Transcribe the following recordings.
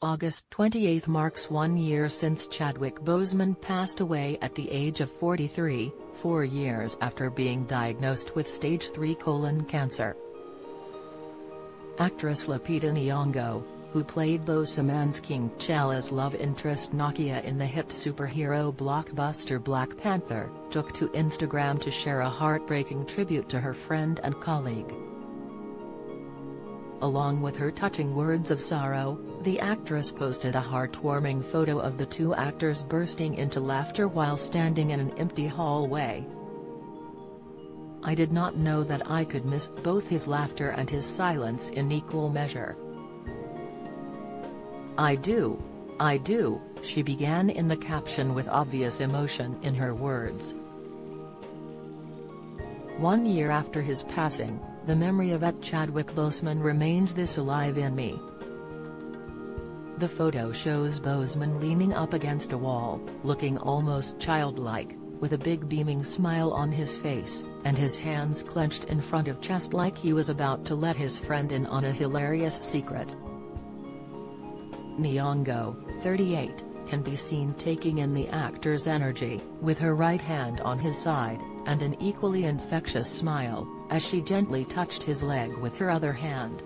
August 28 marks 1 year since Chadwick Boseman passed away at the age of 43, 4 years after being diagnosed with stage 3 colon cancer. Actress Lupita Nyong'o, who played Boseman's King T'Challa's love interest Nakia in the hit superhero blockbuster Black Panther, took to Instagram to share a heartbreaking tribute to her friend and colleague. Along with her touching words of sorrow, the actress posted a heartwarming photo of the two actors bursting into laughter while standing in an empty hallway. "I did not know that I could miss both his laughter and his silence in equal measure. I do," she began in the caption with obvious emotion in her words. 1 year after his passing, the memory of Chadwick Boseman remains this alive in me. The photo shows Boseman leaning up against a wall, looking almost childlike, with a big beaming smile on his face, and his hands clenched in front of chest like he was about to let his friend in on a hilarious secret. Nyong'o, 38, can be seen taking in the actor's energy, with her right hand on his side, and an equally infectious smile, as she gently touched his leg with her other hand.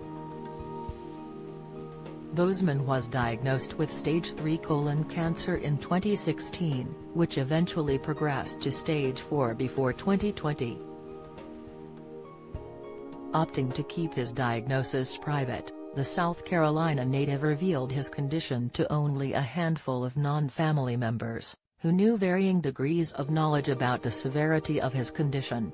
Boseman was diagnosed with stage 3 colon cancer in 2016, which eventually progressed to stage 4 before 2020. Opting to keep his diagnosis private, the South Carolina native revealed his condition to only a handful of non-family members, who knew varying degrees of knowledge about the severity of his condition.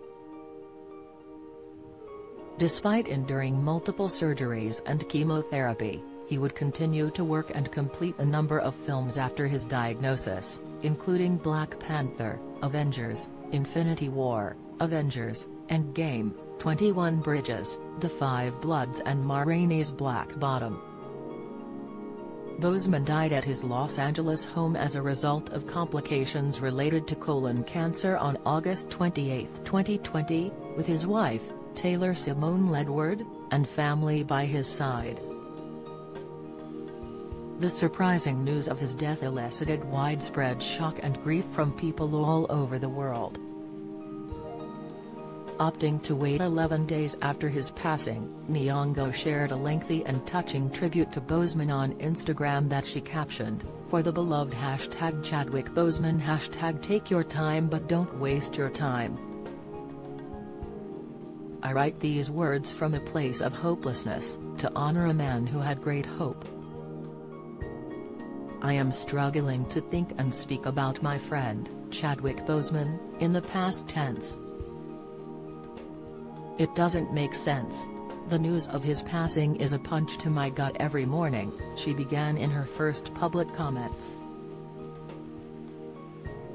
Despite enduring multiple surgeries and chemotherapy, he would continue to work and complete a number of films after his diagnosis, including Black Panther, Avengers, Infinity War, Avengers, Endgame, 21 Bridges, The Five Bloods and Ma Rainey's Black Bottom. Boseman died at his Los Angeles home as a result of complications related to colon cancer on August 28, 2020, with his wife, Taylor Simone Ledward, and family by his side. The surprising news of his death elicited widespread shock and grief from people all over the world. Opting to wait 11 days after his passing, Nyong'o shared a lengthy and touching tribute to Boseman on Instagram that she captioned, "For the beloved #Chadwick Boseman #Take your time but don't waste your time. I write these words from a place of hopelessness, to honor a man who had great hope. I am struggling to think and speak about my friend, Chadwick Boseman, in the past tense. It doesn't make sense. The news of his passing is a punch to my gut every morning," she began in her first public comments.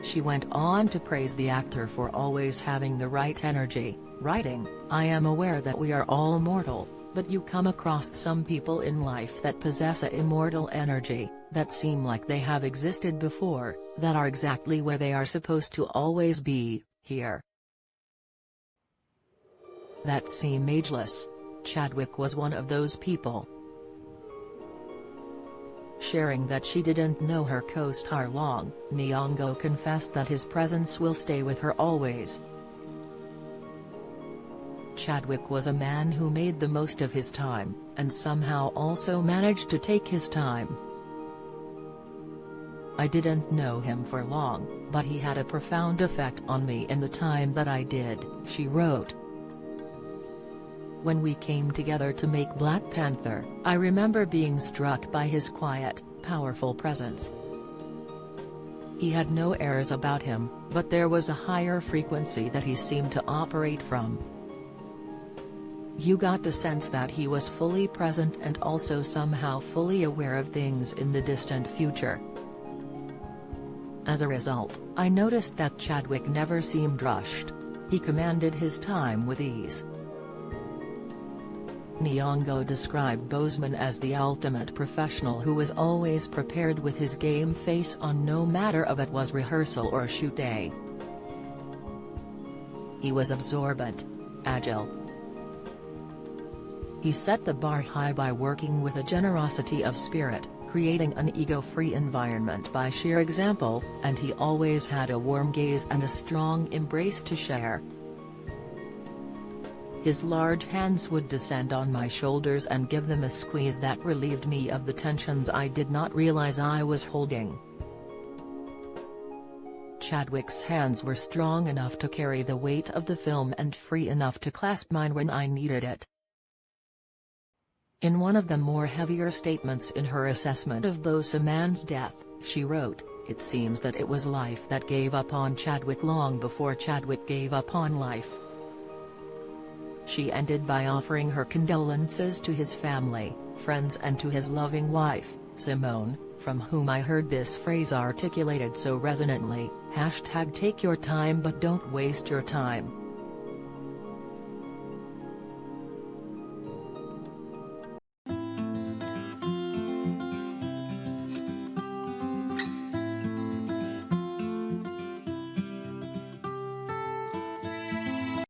She went on to praise the actor for always having the right energy, writing, "I am aware that we are all mortal, but you come across some people in life that possess a immortal energy, that seem like they have existed before, that are exactly where they are supposed to always be, here. That seem ageless. Chadwick was one of those people." Sharing that she didn't know her co-star long, Nyong'o confessed that his presence will stay with her always. "Chadwick was a man who made the most of his time, and somehow also managed to take his time. I didn't know him for long, but he had a profound effect on me in the time that I did," she wrote. "When we came together to make Black Panther, I remember being struck by his quiet, powerful presence. He had no airs about him, but there was a higher frequency that he seemed to operate from. You got the sense that he was fully present and also somehow fully aware of things in the distant future. As a result, I noticed that Chadwick never seemed rushed. He commanded his time with ease." Nyong'o described Boseman as the ultimate professional who was always prepared with his game face on no matter if it was rehearsal or shoot day. "He was absorbent, agile. He set the bar high by working with a generosity of spirit, creating an ego-free environment by sheer example, and he always had a warm gaze and a strong embrace to share. His large hands would descend on my shoulders and give them a squeeze that relieved me of the tensions I did not realize I was holding. Chadwick's hands were strong enough to carry the weight of the film and free enough to clasp mine when I needed it. In one of the more heavier statements in her assessment of Boseman's death, she wrote, "It seems that it was life that gave up on Chadwick long before Chadwick gave up on life." She ended by offering her condolences to his family, friends and to his loving wife, Simone, from whom I heard this phrase articulated so resonantly, #take your time but don't waste your time.